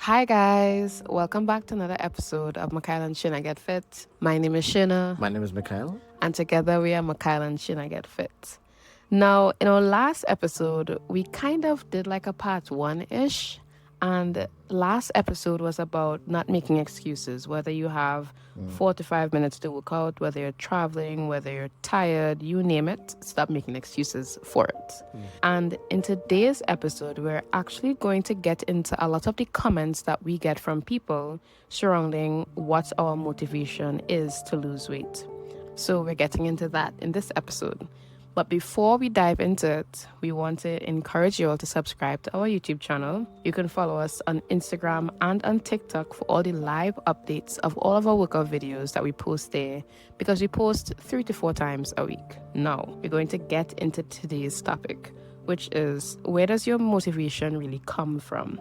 Hi guys, welcome back to another episode of Mikhail and Sherna Get Fit. My name is Sherna, My name is Mikhail. and together we are Mikhail and Sherna Get Fit. Now, in our last episode, we kind of did like a part one-ish, and last episode was about not making excuses, whether you have 4 to 5 minutes to work out, whether you're traveling, whether you're tired, you name it, stop making excuses for it. And in today's episode, we're actually going to get into a lot of the comments that we get from people surrounding what our motivation is to lose weight. So we're getting into that in this episode. But before we dive into it, we want to encourage you all to subscribe to our YouTube channel. You can follow us on Instagram and on TikTok for all the live updates of all of our workout videos that we post there, because we post 3 to 4 times a week. Now, we're going to get into today's topic, which is, where does your motivation really come from?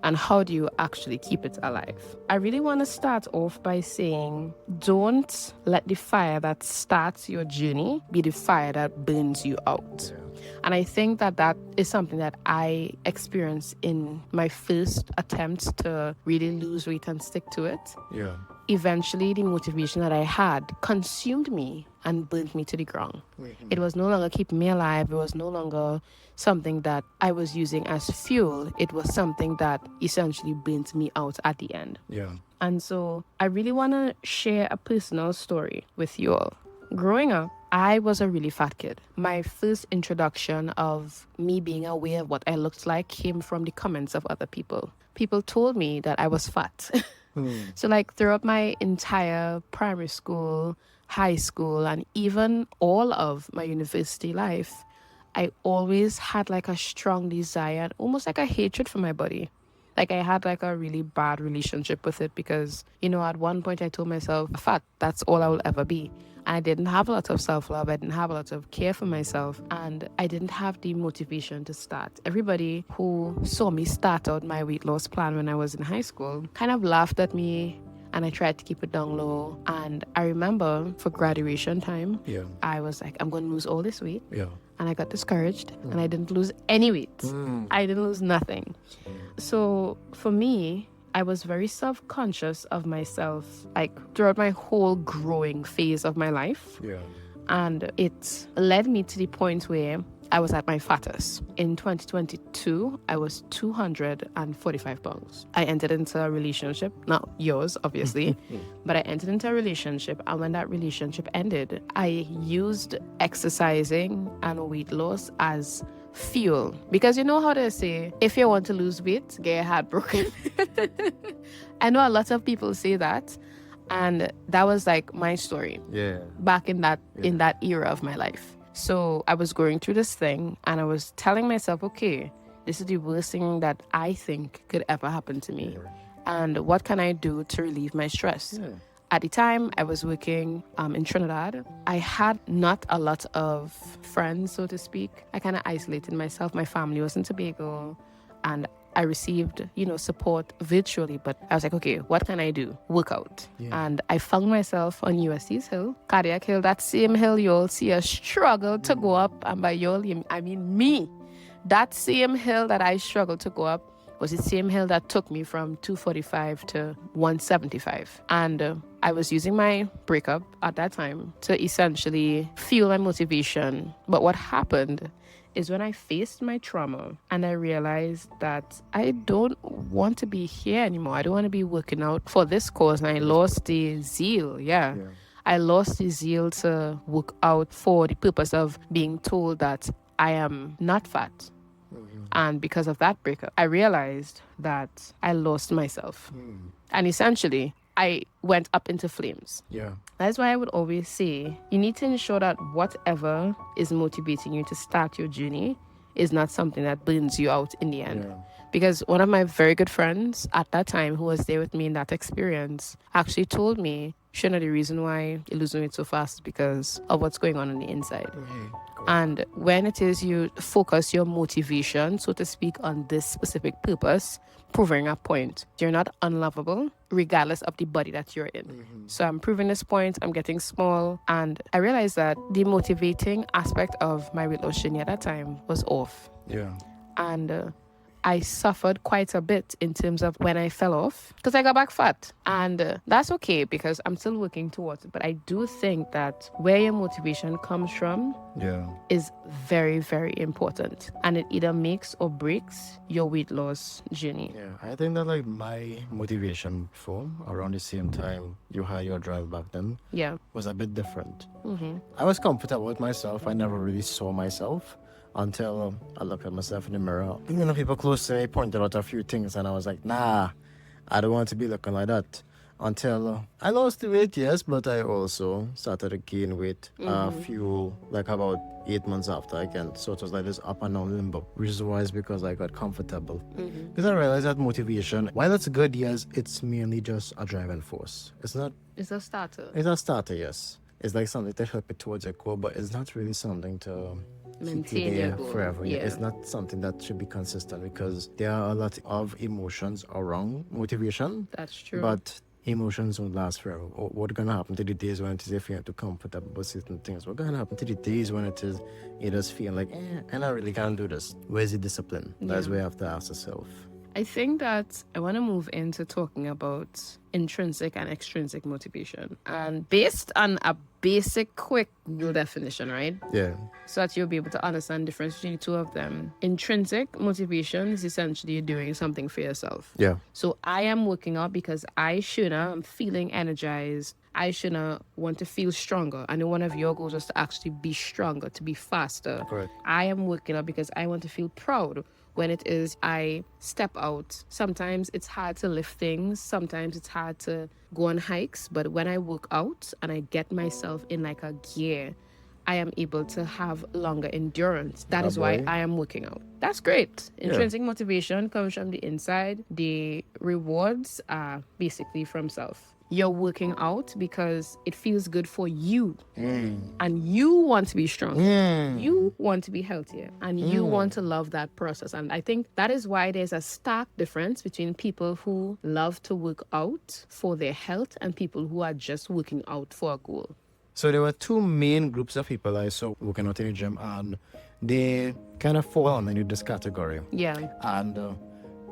And how do you actually keep it alive? I really want to start off by saying, don't let the fire that starts your journey be the fire that burns you out. And I think that is something that I experienced in my first attempt to really lose weight and stick to it. Yeah. Eventually, the motivation that I had consumed me and burnt me to the ground. It was no longer keeping me alive. It was no longer something that I was using as fuel. It was something that essentially burnt me out at the end. Yeah. And so I really want to share a personal story with you all. Growing up, I was a really fat kid. My first introduction of me being aware of what I looked like came from the comments of other people. People told me that I was fat. So like throughout my entire primary school, high school, and even all of my university life, I always had like a strong desire, almost like a hatred for my body. Like I had like a really bad relationship with it because, at one point I told myself, fat, that's all I will ever be. And I didn't have a lot of self-love. I didn't have a lot of care for myself. And I didn't have the motivation to start. Everybody who saw me start out my weight loss plan when I was in high school kind of laughed at me. And I tried to keep it down low. And I remember for graduation time, I was like, I'm going to lose all this weight. Yeah. And I got discouraged and I didn't lose any weight. I didn't lose nothing. So for me, I was very self-conscious of myself, like throughout my whole growing phase of my life. Yeah. And it led me to the point where I was at my fattest. In 2022, I was 245 pounds. I entered into a relationship, not yours, obviously, but I entered into a relationship. And when that relationship ended, I used exercising and weight loss as fuel. Because you know how they say, if you want to lose weight, get your heart broken. I know a lot of people say that. And that was like my story. Yeah. Back in that era of my life. So I was going through this thing and I was telling myself, okay, this is the worst thing that I think could ever happen to me. And what can I do to relieve my stress? Yeah. At the time, I was working in Trinidad. I had not a lot of friends, so to speak. I kind of isolated myself. My family was in Tobago and I received, support virtually, but I was like, okay, what can I do? Work out. Yeah. And I found myself on USC's hill, cardiac hill, that same hill you'll see a struggle to go up. And by y'all, I mean me. That same hill that I struggled to go up was the same hill that took me from 245 to 175. And I was using my breakup at that time to essentially fuel my motivation. But what happened is when I faced my trauma and I realized that I don't want to be here anymore. I don't want to be working out for this cause. And I lost the zeal. Yeah. I lost the zeal to work out for the purpose of being told that I am not fat. And because of that breakup, I realized that I lost myself. And essentially, I went up into flames. Yeah. That's why I would always say, you need to ensure that whatever is motivating you to start your journey is not something that burns you out in the end. Yeah. Because one of my very good friends at that time, who was there with me in that experience, actually told me, Sherna, the reason why you're losing weight so fast is because of what's going on the inside. And when it is you focus your motivation, so to speak, on this specific purpose, proving a point, you're not unlovable regardless of the body that you're in. So I'm proving this point, I'm getting small, and I realized that the motivating aspect of my weight loss journey at that time was off. Yeah. And I suffered quite a bit in terms of when I fell off because I got back fat. And that's okay because I'm still working towards it. But I do think that where your motivation comes from is very, very important. And it either makes or breaks your weight loss journey. Yeah, I think that like my motivation before, around the same time you had your drive back then, was a bit different. I was comfortable with myself. I never really saw myself until I looked at myself in the mirror. You know, people close to me pointed out a few things, and I was like, nah, I don't want to be looking like that. Until I lost the weight, yes, but I also started to gain weight a few, like about 8 months after again. So it was like this up and down limbo. Reason why is because I got comfortable. Because I realized that motivation, while it's good, yes, it's mainly just a driving force. It's not. It's a starter. It's a starter, yes. It's like something to help you towards a goal, but it's not really something to maintain your goal forever. Yeah. It's not something that should be consistent because there are a lot of emotions around motivation. That's true. But emotions won't last forever. What's gonna happen to the days when it is if you have to comfortable about certain things? What's gonna happen to the days when it is you just feel like, and I really can't do this? Where's the discipline? That's where you have to ask yourself. I think that I want to move into talking about intrinsic and extrinsic motivation. And based on a basic, quick Google definition, right? Yeah. So that you'll be able to understand the difference between the two of them. Intrinsic motivation is essentially doing something for yourself. Yeah. So I am working out because I'm feeling energized. I want to feel stronger. I know one of your goals is to actually be stronger, to be faster. Correct. I am working out because I want to feel proud when it is I step out. Sometimes it's hard to lift things. Sometimes it's hard to go on hikes. But when I work out and I get myself in like a gear, I am able to have longer endurance. That is why I am working out. That's great. Intrinsic motivation comes from the inside. The rewards are basically from self. You're working out because it feels good for you. And you want to be stronger. You want to be healthier. And you want to love that process. And I think that is why there's a stark difference between people who love to work out for their health and people who are just working out for a goal. So there were two main groups of people I saw working out in the gym, and they kind of fall under this category. Yeah. And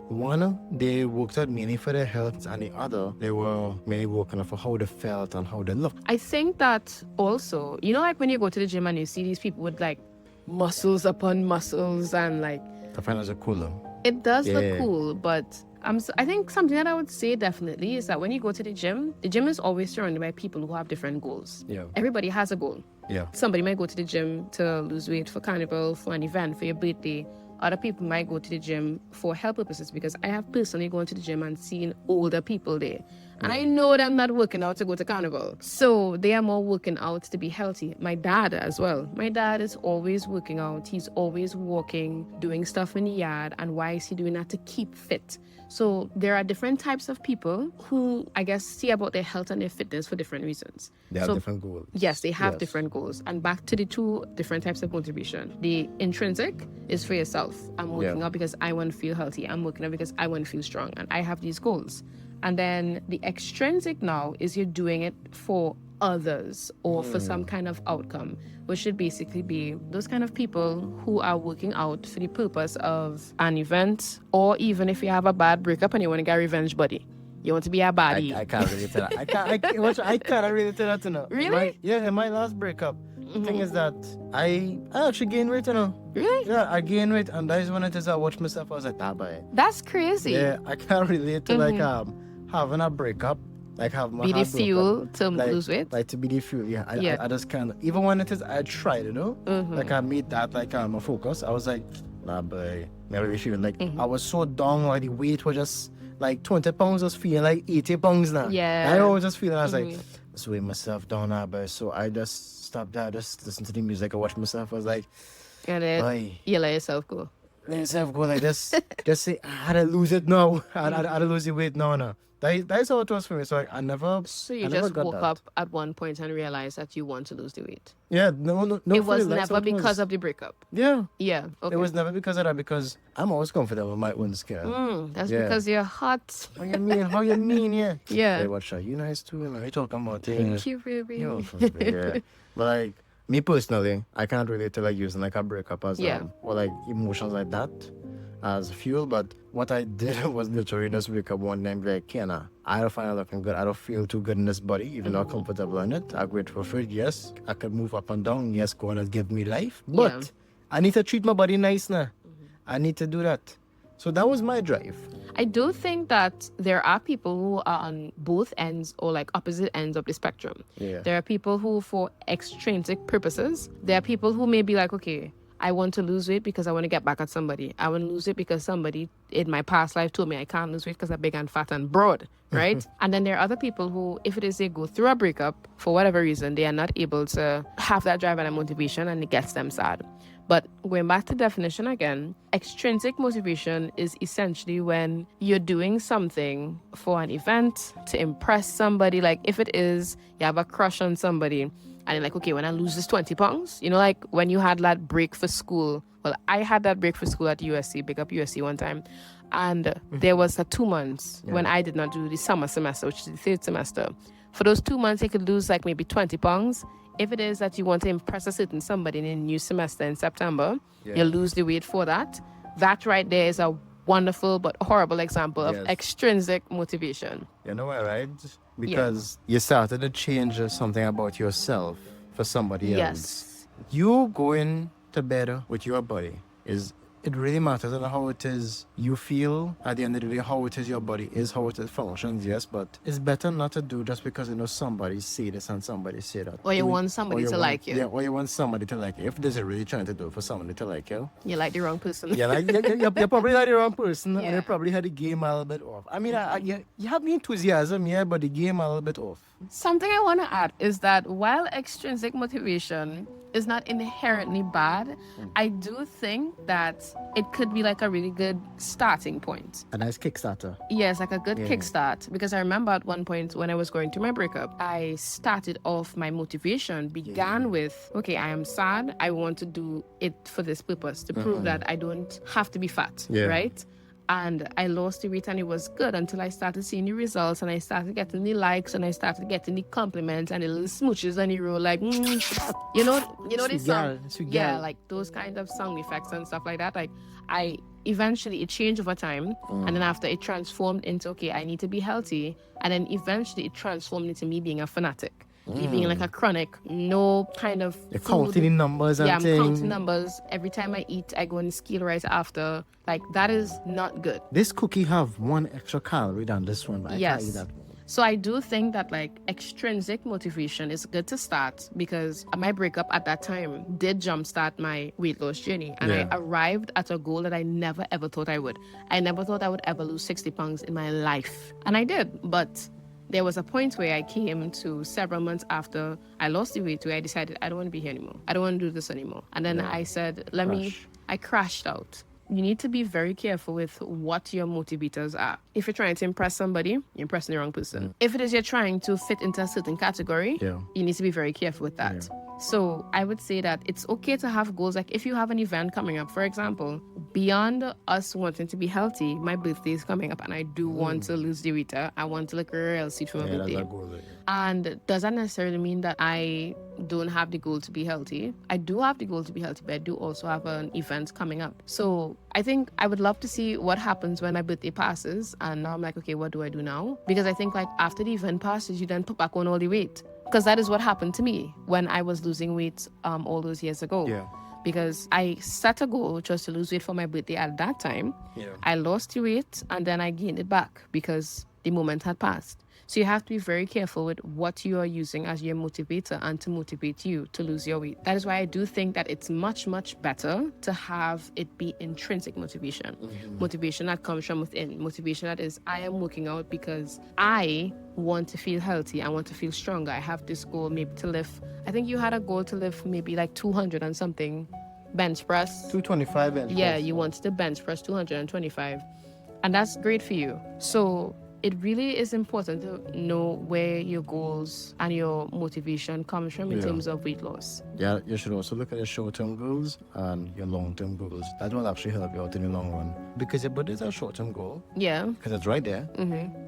one, they worked out mainly for their health, and the other, they were mainly working out for how they felt and how they looked. I think that also, you know, like when you go to the gym and you see these people with like muscles upon muscles and like... I find that cooler. It does look cool, but I think something that I would say definitely is that when you go to the gym is always surrounded by people who have different goals. Yeah. Everybody has a goal. Yeah. Somebody might go to the gym to lose weight for carnival, for an event, for your birthday. Other people might go to the gym for health purposes, because I have personally gone to the gym and seen older people there. And I know them not working out to go to carnival. So they are more working out to be healthy. My dad as well. My dad is always working out. He's always walking, doing stuff in the yard. And why is he doing that? To keep fit. So there are different types of people who, I guess, see about their health and their fitness for different reasons. They have different goals. Yes, they have different goals. And back to the two different types of motivation. The intrinsic is for yourself. I'm working out because I want to feel healthy. I'm working out because I want to feel strong. And I have these goals. And then the extrinsic now is you're doing it for others or for some kind of outcome, which should basically be those kind of people who are working out for the purpose of an event, or even if you have a bad breakup and you want to get revenge buddy. You want to be a baddie. I can't relate to that. I can't relate to that, you know. Really? In my last breakup, the thing is that I actually gained weight, you know. Really? Yeah, I gained weight, and that is when it is I watched myself. I was like, boy. That's crazy. Yeah, I can't relate to like having a breakup, like have my be the heart fuel broken, to lose weight. like to be the fuel. Yeah, I just can't. Even when it is, I tried, you know. Like I made that like my focus. I was like, boy, maybe feel like I was so down. Like the weight was just like 20 pounds, just feeling like 80 pounds now. Yeah. I always just feeling. I was like, just weigh myself down now, but so I just stopped there, just listen to the music, I watched myself. I was like, and then you let yourself go. Let yourself go like this. Just say, I had to lose it now. I had to lose the weight now. No. That's how it was for me. So I never. So you just woke up at one point and realized that you want to lose the weight. Yeah, no. It was never because of the breakup. Yeah. Yeah. Okay. It was never because of that, because I'm always comfortable with my own skin. That's because you're hot. How you mean? Yeah. Yeah. Hey, what's that? You nice too. You know, you talking about things. Thank you, baby. You're welcome, yeah. But like me personally, I can't relate to like using like a breakup as or like emotions like that as fuel. But what I did was literally just wake up one day and be like, Kiana, I don't find it looking good. I don't feel too good in this body, even though I'm comfortable in it. I'm grateful for it. Yes, I could move up and down. Yes, God has given me life. But I need to treat my body nice now. I need to do that. So that was my drive. I do think that there are people who are on both ends or like opposite ends of the spectrum. Yeah. There are people who, for extrinsic purposes, there are people who may be like, okay, I want to lose weight because I want to get back at somebody. I want to lose it because somebody in my past life told me I can't lose weight because I'm big and fat and broad, right? And then there are other people who, if it is they go through a breakup, for whatever reason, they are not able to have that drive and a motivation, and it gets them sad. But going back to definition again, extrinsic motivation is essentially when you're doing something for an event to impress somebody. Like if it is you have a crush on somebody and you're like, okay, when I lose this 20 pounds, you know, like when you had that break for school. Well, I had that break for school at USC, big up USC one time. And there was a 2 months when I did not do the summer semester, which is the third semester. For those 2 months, I could lose like maybe 20 pounds. If it is that you want to impress a certain somebody in a new semester in September, you lose the weight for that. That right there is a wonderful but horrible example of extrinsic motivation. You know what, right? Because you started to change something about yourself for somebody else. Yes. You going to bed with your body it really matters on how it is you feel at the end of the day, how it is your body is, how it functions, yes, but it's better not to do just because somebody say this and somebody say that. Or you want somebody to like you. Yeah, or you want somebody to like you. If there's really trying to do it for somebody to like you. You like the wrong person. Yeah, like you probably like the wrong person, and you probably had the game a little bit off. I mean, you have the enthusiasm, yeah, but the game a little bit off. Something I want to add is that while extrinsic motivation is not inherently bad, I do think that it could be like a really good starting point. A nice Kickstarter. Yes, like a good kickstart. Because I remember at one point when I was going through my breakup, I started off my motivation, began with, okay, I am sad. I want to do it for this purpose, to prove that I don't have to be fat, right? And I lost the weight and it was good until I started seeing the results and I started getting the likes and I started getting the compliments and the little smooches on the road, like, you know this song? Yeah, like those kind of sound effects and stuff like that. Like eventually it changed over time, and then after it transformed into, okay, I need to be healthy, and then eventually it transformed into me being a fanatic. Me being like a chronic, no kind of You're counting numbers and I'm things. counting numbers. Every time I eat, I go and scale right after. Like, that is not good. This cookie have 1 extra calorie than this one, but I can't eat that one. So I do think that like extrinsic motivation is good to start, because my breakup at that time did jumpstart my weight loss journey, and I arrived at a goal that I never ever thought I would. I never thought I would ever lose 60 pounds in my life, and I did. But there was a point where I came to several months after I lost the weight where I decided I don't want to be here anymore. I don't want to do this anymore. And then I said, I crashed out. You need to be very careful with what your motivators are. If you're trying to impress somebody, you're impressing the wrong person. If it is you're trying to fit into a certain category, you need to be very careful with that. So I would say that it's okay to have goals. Like if you have an event coming up, for example, beyond us wanting to be healthy, my birthday is coming up and I do want to lose the weight. I want to look real sweet for my birthday. That's a goal, And does that necessarily mean that I don't have the goal to be healthy? I do have the goal to be healthy, but I do also have an event coming up. So I think I would love to see what happens when my birthday passes. And now I'm like, okay, what do I do now? Because I think like after the event passes, you then put back on all the weight. Because that is what happened to me when I was losing weight all those years ago. Yeah. Because I set a goal, which was to lose weight for my birthday at that time. Yeah. I lost the weight and then I gained it back because the moment had passed. So you have to be very careful with what you are using as your motivator and to motivate you to lose your weight. That is why I do think that it's much, much better to have it be intrinsic motivation. Motivation that comes from within. Motivation that is, I am working out because I want to feel healthy. I want to feel stronger. I have this goal maybe to lift. I think you had a goal to lift maybe like 200 and something bench press. 225 bench press. Yeah, you wanted to bench press 225. And that's great for you. So it really is important to know where your goals and your motivation comes from in terms of weight loss. Yeah, you should also look at your short-term goals and your long-term goals. That will actually help you out in the long run. Because your birthday is a short-term goal. Yeah. Because it's right there.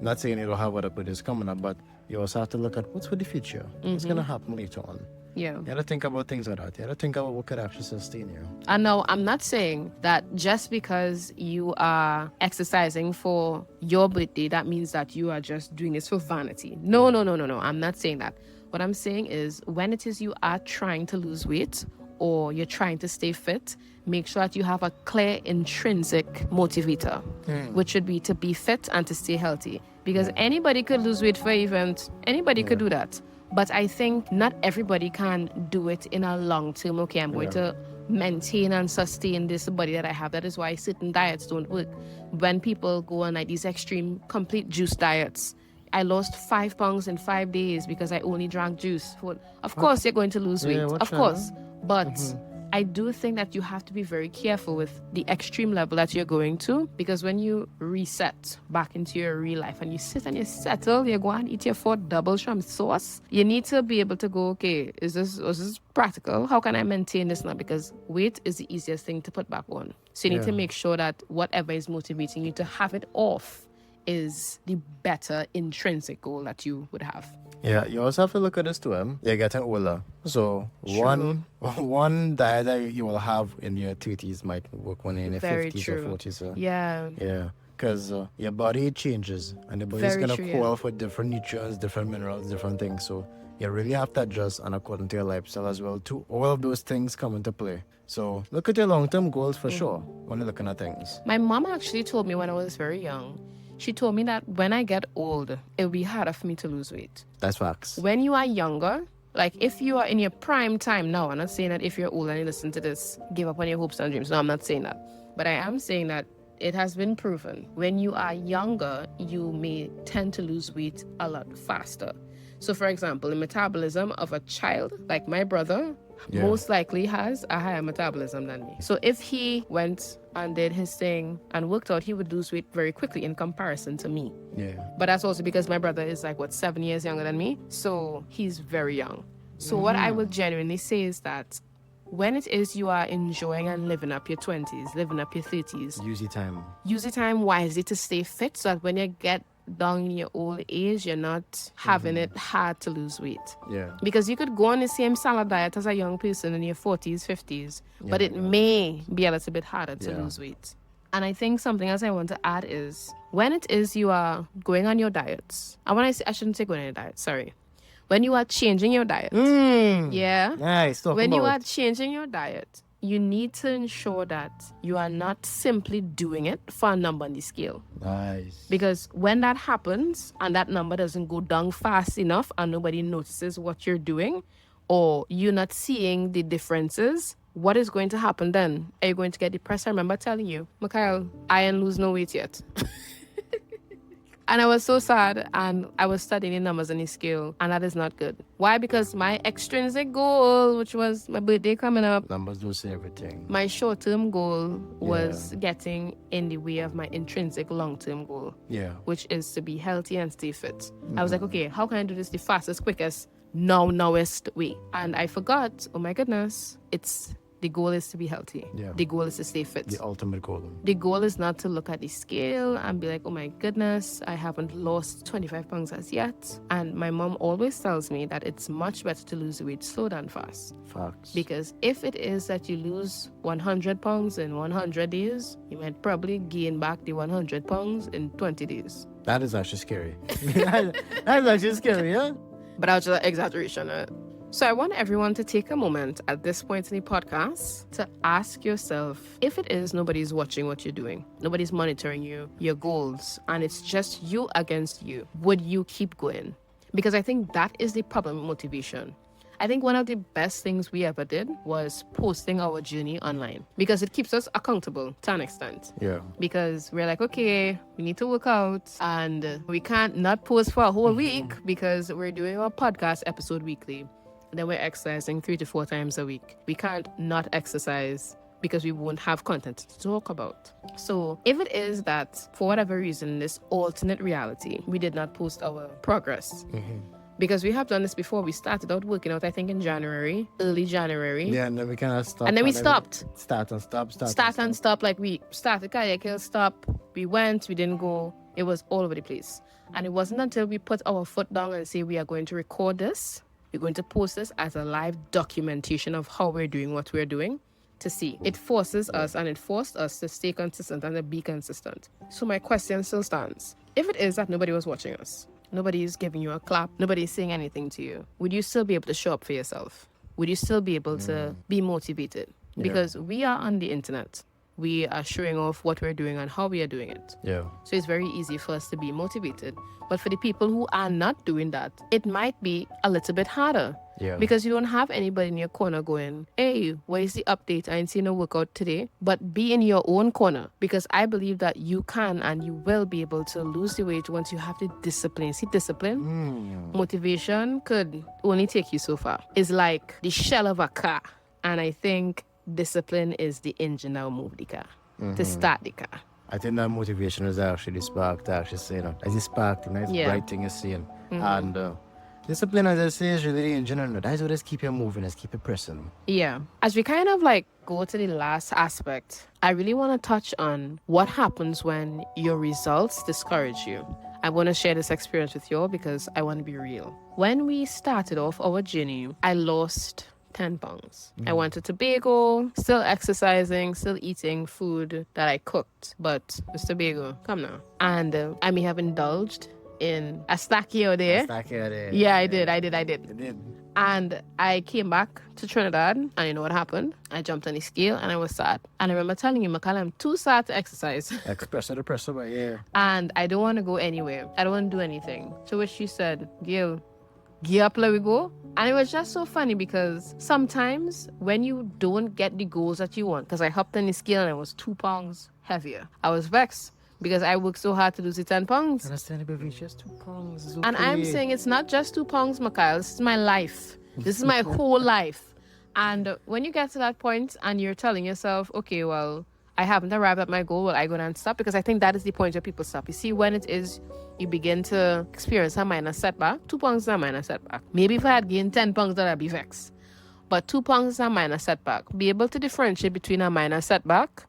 Not saying you don't have other birthdays coming up, but you also have to look at what's for the future. What's going to happen later on. Yeah. You gotta think about things like that. You gotta think about what could actually sustain you. And no, I'm not saying that just because you are exercising for your birthday, that means that you are just doing this for vanity. No. I'm not saying that. What I'm saying is when it is you are trying to lose weight or you're trying to stay fit, make sure that you have a clear intrinsic motivator, which should be to be fit and to stay healthy. Because anybody could lose weight for an event. Anybody could do that. But I think not everybody can do it in a long term. Okay, I'm going to maintain and sustain this body that I have. That is why certain diets don't work. When people go on like these extreme complete juice diets, I lost 5 pounds in 5 days because I only drank juice. Of course, you're going to lose weight. Of course. But I do think that you have to be very careful with the extreme level that you're going to, because when you reset back into your real life and you sit and you settle, you go and eat your 4 double shrimp sauce, you need to be able to go, okay, is this practical? How can I maintain this now? Because weight is the easiest thing to put back on. So you need to make sure that whatever is motivating you to have it off is the better intrinsic goal that you would have. Yeah, you also have to look at this too. You're getting older. So one diet that you will have in your 30s might work when you're in your 50s or 40s. Yeah. Yeah. Because your body changes and the body's going to call for different nutrients, different minerals, different things. So you really have to adjust and according to your lifestyle as well too. All of those things come into play. So look at your long-term goals for sure when you're looking at things. My mom actually told me when I was very young, she told me that when I get old, it'll be harder for me to lose weight. That's facts. When you are younger, like if you are in your prime time now, I'm not saying that if you're old and you listen to this, give up on your hopes and dreams. No, I'm not saying that. But I am saying that it has been proven. When you are younger, you may tend to lose weight a lot faster. So for example, the metabolism of a child, like my brother, most likely has a higher metabolism than me. So if he went and did his thing and worked out, he would lose weight very quickly in comparison to me. Yeah. But that's also because my brother is 7 years younger than me. So he's very young. So what I would genuinely say is that when it is you are enjoying and living up your 20s, living up your 30s, use the time wisely to stay fit so that when you get down in your old age, you're not having it hard to lose weight. Yeah. Because you could go on the same salad diet as a young person in your 40s, 50s, but it may be a little bit harder to lose weight. And I think something else I want to add is when it is you are going on your diets, and when I say I shouldn't say going on your diet, sorry. When you are changing your diet, nice. When you are changing your diet, you need to ensure that you are not simply doing it for a number on the scale. Nice. Because when that happens and that number doesn't go down fast enough and nobody notices what you're doing or you're not seeing the differences, what is going to happen then? Are you going to get depressed? I remember telling you, Mikhail, I ain't lose no weight yet. And I was so sad, and I was studying the numbers on the scale, and that is not good. Why? Because my extrinsic goal, which was my birthday coming up, numbers don't say everything. My short-term goal was getting in the way of my intrinsic long-term goal, which is to be healthy and stay fit. I was like, okay, how can I do this the fastest, quickest, nowest way? And I forgot, oh my goodness, the goal is to be healthy. Yeah. The goal is to stay fit. The ultimate goal. The goal is not to look at the scale and be like, oh my goodness, I haven't lost 25 pounds as yet. And my mom always tells me that it's much better to lose weight slow than fast. Facts. Because if it is that you lose 100 pounds in 100 days, you might probably gain back the 100 pounds in 20 days. That is actually scary. That is actually scary, yeah? But that was just an exaggeration. So I want everyone to take a moment at this point in the podcast to ask yourself, if it is nobody's watching what you're doing, nobody's monitoring you, your goals, and it's just you against you, would you keep going? Because I think that is the problem with motivation. I think one of the best things we ever did was posting our journey online because it keeps us accountable to an extent. Yeah. Because we're like, okay, we need to work out and we can't not post for a whole week because we're doing our podcast episode weekly. Then we're exercising 3 to 4 times a week. We can't not exercise because we won't have content to talk about. So if it is that for whatever reason, this alternate reality, we did not post our progress. Because we have done this before. We started out working out, I think, in January, early January. Yeah, and then we kind of stopped. And then we stopped. Start and stop. Like we started kayak hill, stop. We went, we didn't go. It was all over the place. And it wasn't until we put our foot down and say we are going to record this We're going to post this as a live documentation of how we're doing what we're doing to see. It forces us and it forced us to stay consistent and to be consistent. So my question still stands. If it is that nobody was watching us, nobody is giving you a clap, nobody is saying anything to you, would you still be able to show up for yourself? Would you still be able to be motivated? Because we are on the internet. We are showing off what we're doing and how we are doing it. Yeah. So it's very easy for us to be motivated. But for the people who are not doing that, it might be a little bit harder. Yeah. Because you don't have anybody in your corner going, hey, what is the update? I ain't seen a workout today. But be in your own corner, because I believe that you can and you will be able to lose the weight once you have the discipline. See, discipline, motivation could only take you so far. It's like the shell of a car. And I think discipline is the engine that will move the car, to start the car. I think that motivation is actually the spark to actually say, as a spark, the nice bright thing you're seeing. And discipline, as I say, is really the engine, and that's what just keep you moving, just keep it pressing. Yeah. As we kind of like go to the last aspect, I really want to touch on what happens when your results discourage you. I want to share this experience with you all because I want to be real. When we started off our journey, I lost 10 pounds. I went to Tobago, still exercising, still eating food that I cooked. But Mr. Tobago, come now. And I may have indulged in a snack here or there. Yeah, I did. You did. And I came back to Trinidad, and you know what happened? I jumped on the scale, and I was sad. And I remember telling you, Mikhail, I'm too sad to exercise. Pressure the pressure, but yeah. And I don't want to go anywhere. I don't want to do anything. To which she said, Gail, gear up, let we go. And it was just so funny because sometimes when you don't get the goals that you want, because I hopped on the scale and I was 2 pounds heavier, I was vexed because I worked so hard to lose the 10 pounds. Understandable, just 2 pounds. It's okay. And I'm saying it's not just 2 pounds, Mikhail. This is my life. This is my whole life. And when you get to that point and you're telling yourself, okay, well, I haven't arrived at my goal, well, I go down and stop, because I think that is the point where people stop. You see, when it is you begin to experience a minor setback, 2 pounds is a minor setback. Maybe if I had gained 10 pounds, that I'd be vexed. But 2 pounds is a minor setback. Be able to differentiate between a minor setback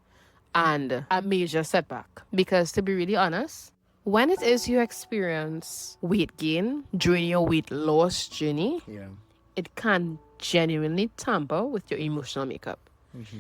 and a major setback. Because to be really honest, when it is you experience weight gain during your weight loss journey, it can genuinely tamper with your emotional makeup.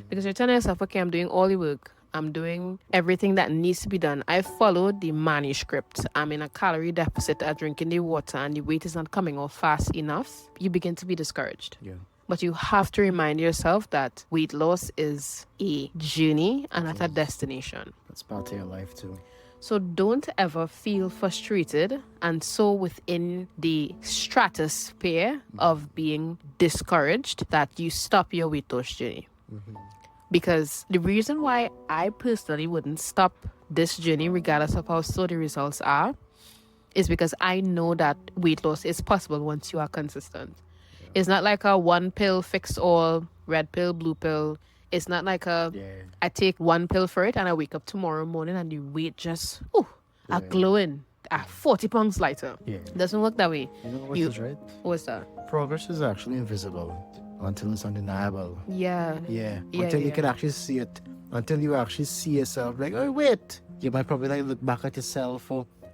Because you're telling yourself, okay, I'm doing all the work. I'm doing everything that needs to be done. I followed the manuscript. I'm in a calorie deficit. I'm drinking the water and the weight is not coming off fast enough. You begin to be discouraged. Yeah. But you have to remind yourself that weight loss is a journey and not a destination. That's part of your life too. So don't ever feel frustrated and so within the stratosphere of being discouraged that you stop your weight loss journey. Because the reason why I personally wouldn't stop this journey, regardless of how slow the results are, is because I know that weight loss is possible once you are consistent. It's not like a one pill fix all, red pill, blue pill. It's not like I take one pill for it and I wake up tomorrow morning and the weight just are glowing. 40 pounds lighter. It doesn't work that way. You know what is right? What's that? Progress is actually invisible until it's undeniable. Yeah. Until you can actually see it. Until you actually see yourself like, oh wait. You might probably like look back at yourself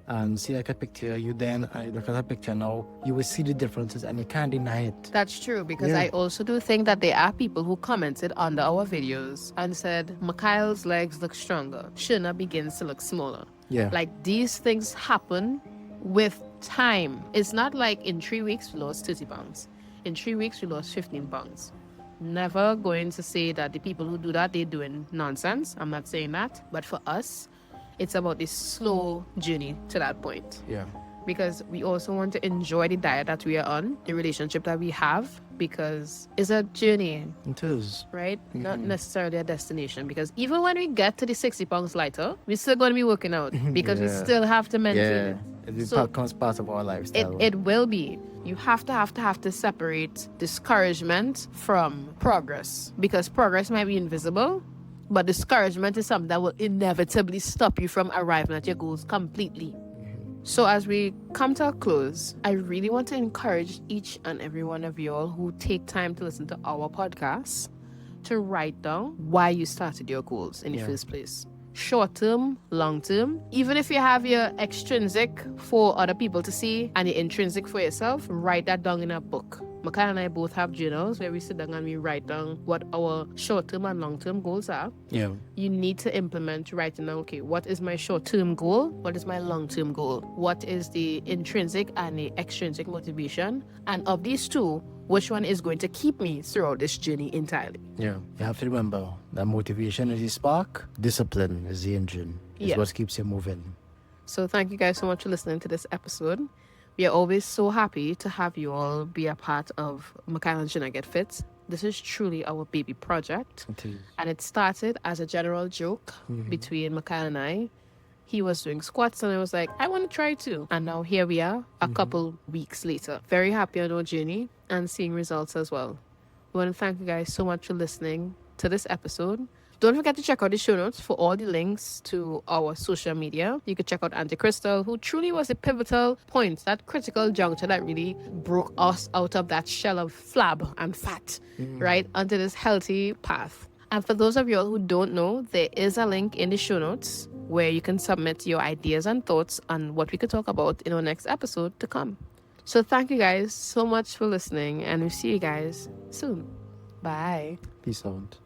and see like a picture. You then look at a picture now. You will see the differences and you can't deny it. That's true, because I also do think that there are people who commented under our videos and said, Mikhail's legs look stronger. Sherna begins to look smaller. Yeah. Like these things happen with time. It's not like in 3 weeks we lost 30 pounds. In 3 weeks we lost 15 pounds. Never going to say that the people who do that, they're doing nonsense. I'm not saying that. But for us, it's about this slow journey to that point. Yeah. Because we also want to enjoy the diet that we are on, the relationship that we have, because it's a journey. It is. Right? Not necessarily a destination. Because even when we get to the 60 pounds lighter, we're still going to be working out because we still have to maintain it. It becomes part of our lifestyle. It will be. You have to separate discouragement from progress, because progress might be invisible, but discouragement is something that will inevitably stop you from arriving at your goals completely. So as we come to a close, I really want to encourage each and every one of you all who take time to listen to our podcast to write down why you started your goals in the first place. Short term, long term. Even if you have your extrinsic for other people to see and your intrinsic for yourself, write that down in a book. Mikhail and I both have journals where we sit down and we write down what our short-term and long-term goals are. Yeah. You need to implement writing down, okay, what is my short-term goal? What is my long-term goal? What is the intrinsic and the extrinsic motivation? And of these two, which one is going to keep me throughout this journey entirely? Yeah. You have to remember that motivation is the spark, discipline is the engine. It's what keeps you moving. So thank you guys so much for listening to this episode. We are always so happy to have you all be a part of Mikhail and Sherna Get Fit. This is truly our baby project. It is. And it started as a general joke between Mikhail and I. He was doing squats and I was like, I want to try too. And now here we are a couple weeks later. Very happy on our journey and seeing results as well. We want to thank you guys so much for listening to this episode. Don't forget to check out the show notes for all the links to our social media. You could check out Auntie Crystal, who truly was a pivotal point, that critical juncture that really broke us out of that shell of flab and fat, right, onto this healthy path. And for those of you all who don't know, there is a link in the show notes where you can submit your ideas and thoughts on what we could talk about in our next episode to come. So thank you guys so much for listening, and we'll see you guys soon. Bye. Peace out.